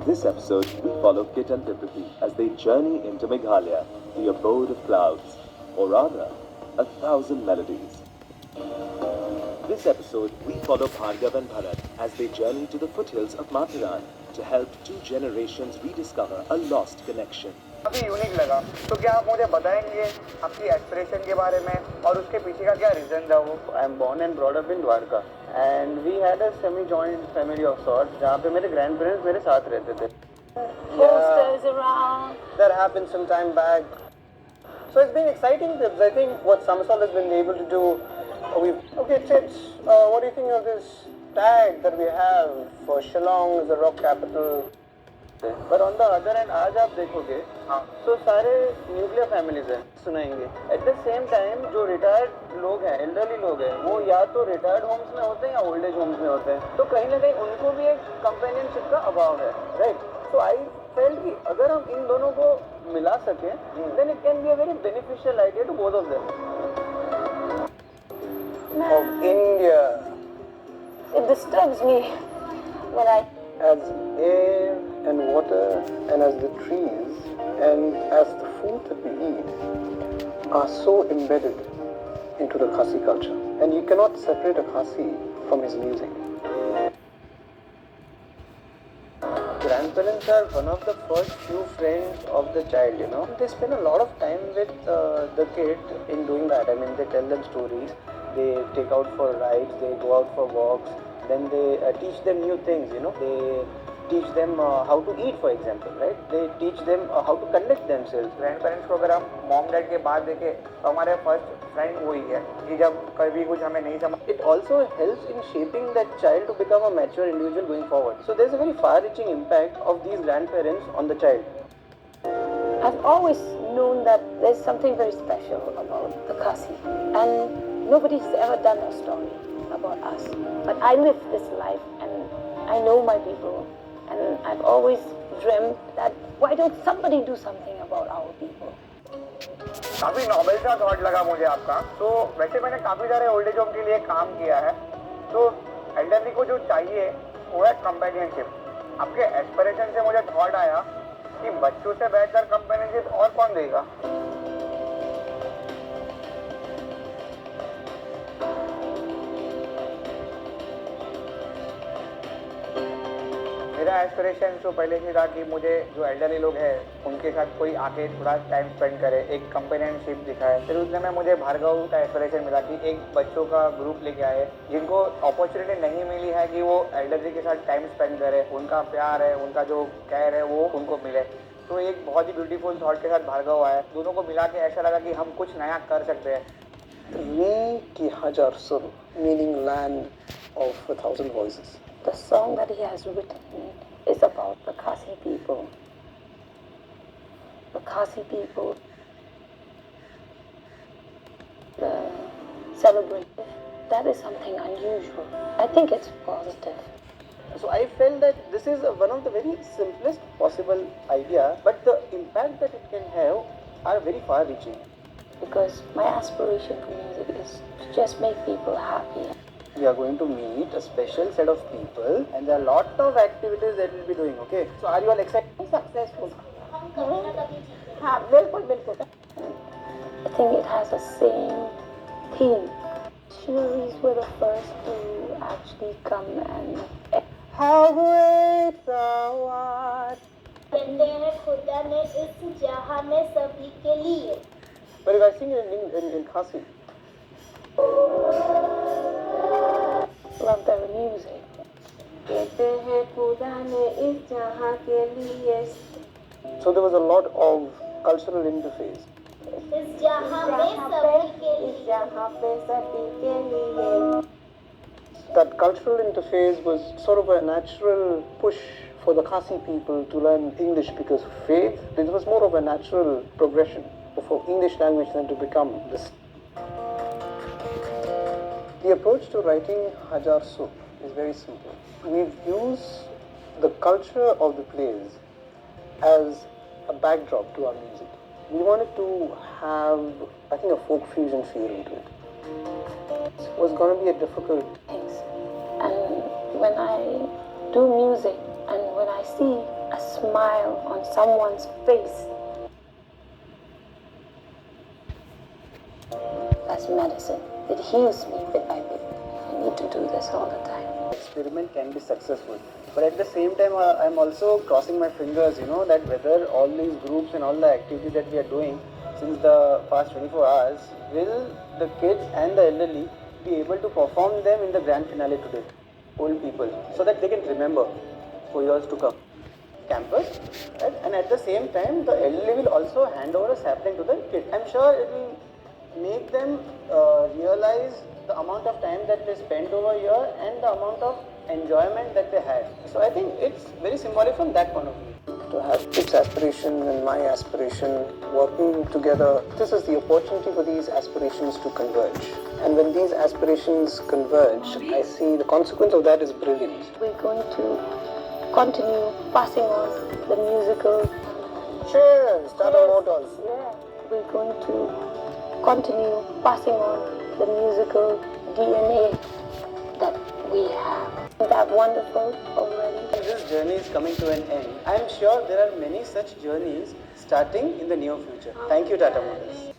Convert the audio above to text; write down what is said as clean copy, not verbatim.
this episode, we follow Kit and Tiprti as they journey into Meghalaya, the abode of clouds, or rather, 1,000 melodies. This episode, we follow Bhargav and Bharat as they journey to the foothills of Matheran to help two generations rediscover a lost connection. काफी unique लगा, तो क्या आप मुझे बताएंगे आपकी aspiration के बारे में और उसके पीछे का क्या रीजन था वो? I am born and brought up in Dwarka and we had a semi-joint family of sorts जहाँ पे मेरे grandparents मेरे साथ रहते थे. Posters around. That happened some time back. So it's been exciting because I think what Samsol has been able to do. Okay, Chits, what do you think of this tag that we have for Shilong as a rock capital? But on the other hand, आज आप देखोगे तो सारे nuclear families हैं सुनाएंगे. At the same time जो retired लोग हैं, एल्डरली लोग हैं, वो या तो रिटायर्ड होम्स में होते हैं या ओल्ड एज होम्स में होते हैं. तो कहीं ना कहीं उनको भी एक कंपेनियनशिप का अभाव है, राइट? सो आई फेल्ट कि अगर हम इन दोनों को मिला सकें, then it can be a very beneficial idea to both of them. Of India. It disturbs me when I... As air and water and as the trees and as the food that we eat are so embedded into the Khasi culture. And you cannot separate a Khasi from his music. Grandparents are one of the first few friends of the child, you know. They spend a lot of time with the kid in doing that. I mean, they tell them stories, they take out for rides, they go out for walks, then they teach them new things, you know. They teach them how to eat, for example, right? They teach them how to conduct themselves. Grandparents को अगर हम mom dad के बाद देखें तो हमारे first friend वही है कि जब कभी कुछ हमें नहीं समझ. It also helps in shaping that child to become a mature individual going forward. So there's a very far-reaching impact of these grandparents on the child. I've always known that there's something very special about the Khasi, and nobody's ever done a story about us. But I live this life and I know my people, and I've always dreamt that why don't somebody do something about our people? काफी noble सा thought लगा मुझे आपका. तो वैसे मैंने काफी सारे ओल्ड एज होम के लिए काम किया है. तो एल्डरली को जो चाहिए वो है कंपेनियनशिप. आपके एस्पिरेशन से मुझे थॉट आया कि बच्चों से बेहतर कंपेनियनशिप और कौन देगा. मेरा एस्पिरेशन तो पहले से था कि मुझे जो एल्डरली लोग हैं उनके साथ कोई आके थोड़ा टाइम स्पेंड करे, एक कंपेनियनशिप दिखाए. फिर उस समय मुझे भार्गव का एस्पिरेशन मिला कि एक बच्चों का ग्रुप लेके आए जिनको अपॉर्चुनिटी नहीं मिली है कि वो एल्डरली के साथ टाइम स्पेंड करे, उनका प्यार है, उनका जो केयर है वो उनको मिले. तो एक बहुत ही ब्यूटीफुल थॉट के साथ भार्गव आया. दोनों को मिला के ऐसा लगा कि हम कुछ नया कर सकते हैं. Re ki hajar sur, meaning land of 1,000 voices. The song that he has written is about the Khasi people. The Khasi people, the celebration, that is something unusual. I think it's positive. So I felt that this is one of the very simplest possible idea, but the impact that it can have are very far-reaching. Because my aspiration for music is to just make people happy. We are going to meet a special set of people and there are a lot of activities that we'll be doing, okay? So are you all excited? Successful. बिल्कुल. I think it has the same theme. Missionaries were the first to actually come and... How great thou art. कहते हैं खुदा ने इस जहां में सभी के लिए. But if I sing in Khasi. Love their music. कहते हैं खुदा ने इस जहां के लिए. So there was a lot of cultural interface. इस जहां में सभी के लिए. इस जहां पे सभी के लिए. That cultural interface was sort of a natural push for the Khasi people to learn English because of faith. This was more of a natural progression for English language than to become this. The approach to writing Hajar Sur is very simple. We've used the culture of the place as a backdrop to our music. We wanted to have, I think, a folk fusion feel into it. It was going to be a difficult things. And when I do music and when I see a a smile on someone's face, that's medicine. It heals me bit by bit. I need to do this all the time. Experiment can be successful, but at the same time I'm also crossing my fingers, that whether all these groups and all the activities that we are doing since the past 24 hours, will the kids and the elderly be able to perform them in the grand finale today, old people, so that they can remember for years to come. Campus, right? And at the same time the elderly will also hand over a sapling to the kid. I'm sure it will make them realize the amount of time that they spent over here and the amount of enjoyment that they had. So I think it's very symbolic from that point of view. To have its aspiration and my aspiration working together, this is the opportunity for these aspirations to converge. And when these aspirations converge, I see the consequence of that is brilliance. We're going to continue passing on the musical. Cheers, Tata Motors. Yeah. We're going to continue passing on the musical DNA that we have. Isn't that wonderful already? This journey is coming to an end. I am sure there are many such journeys starting in the near future. Thank you, Tata Motors.